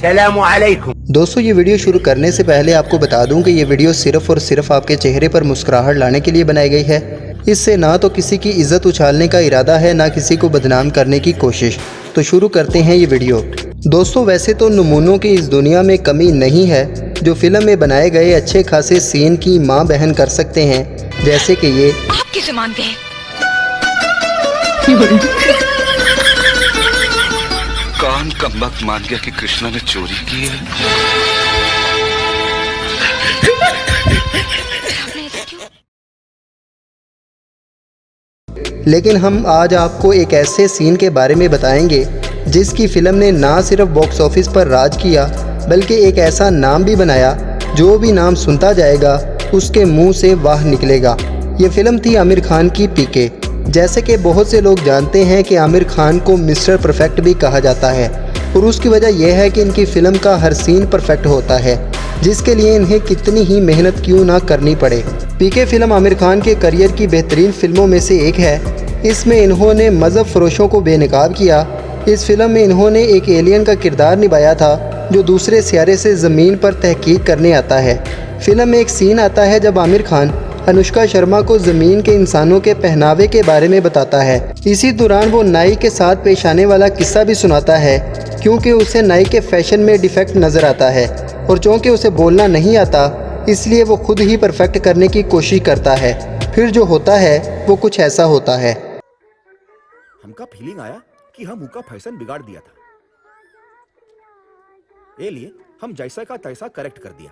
अस्सलामुअलैकुम। दोस्तों, ये वीडियो शुरू करने से पहले आपको बता दूं कि ये वीडियो सिर्फ़ और सिर्फ आपके चेहरे पर मुस्कुराहट लाने के लिए बनाई गई है। इससे ना तो किसी की इज्जत उछालने का इरादा है, ना किसी को बदनाम करने की कोशिश। तो शुरू करते हैं ये वीडियो। दोस्तों, वैसे तो नमूनों की इस दुनिया में कमी नहीं है जो फिल्म में बनाए गए अच्छे खासे सीन की माँ बहन कर सकते हैं, जैसे कि ये। आप किसे मानते हैं? कौन कमबख्त मान गया कि कृष्णा ने चोरी की है? लेकिन हम आज आपको एक ऐसे सीन के बारे में बताएंगे जिसकी फिल्म ने ना सिर्फ बॉक्स ऑफिस पर राज किया, बल्कि एक ऐसा नाम भी बनाया जो भी नाम सुनता जाएगा उसके मुंह से वाह निकलेगा। ये फिल्म थी आमिर खान की पीके। जैसे कि बहुत से लोग जानते हैं कि आमिर खान को मिस्टर परफेक्ट भी कहा जाता है, और उसकी वजह यह है कि इनकी फ़िल्म का हर सीन परफेक्ट होता है, जिसके लिए इन्हें कितनी ही मेहनत क्यों ना करनी पड़े। पीके फिल्म आमिर खान के करियर की बेहतरीन फिल्मों में से एक है। इसमें इन्होंने मज़हब फरोशों को बेनकाब किया। इस फिल्म में इन्होंने एक एलियन का किरदार निभाया था जो दूसरे सियारे से ज़मीन पर तहकीक करने आता है। फिल्म में एक सीन आता है जब आमिर खान अनुष्का शर्मा को ज़मीन के इंसानों के पहनावे के बारे में बताता है। इसी दौरान वो नाई के साथ पेश आने वाला किस्सा भी सुनाता है, क्योंकि उसे नाई के फैशन में डिफेक्ट नज़र आता है, और चूँकि उसे बोलना नहीं आता इसलिए वो खुद ही परफेक्ट करने की कोशिश करता है। फिर जो होता है वो कुछ ऐसा होता है। हमका फीलिंग आया कि हम उनका फैशन बिगाड़ दिया था, ये लिए हम जैसा का तैसा करेक्ट कर दिया।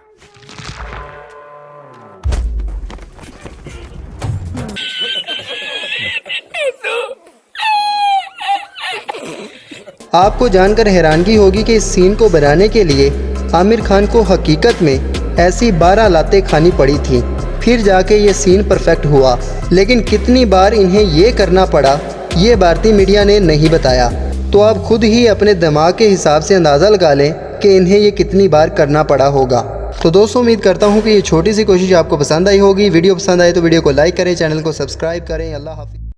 आपको जानकर हैरानगी होगी कि इस सीन को बनाने के लिए आमिर खान को हकीकत में ऐसी 12 लातें खानी पड़ी थीं, फिर जाके ये सीन परफेक्ट हुआ। लेकिन कितनी बार इन्हें ये करना पड़ा ये भारतीय मीडिया ने नहीं बताया। तो आप खुद ही अपने दिमाग के हिसाब से अंदाज़ा लगा लें कि इन्हें ये कितनी बार करना पड़ा होगा। तो दोस्तों, उम्मीद करता हूँ कि ये छोटी सी कोशिश आपको पसंद आई होगी। वीडियो पसंद आए तो वीडियो को लाइक करें, चैनल को सब्सक्राइब करें। अल्लाह हाफ़िज़।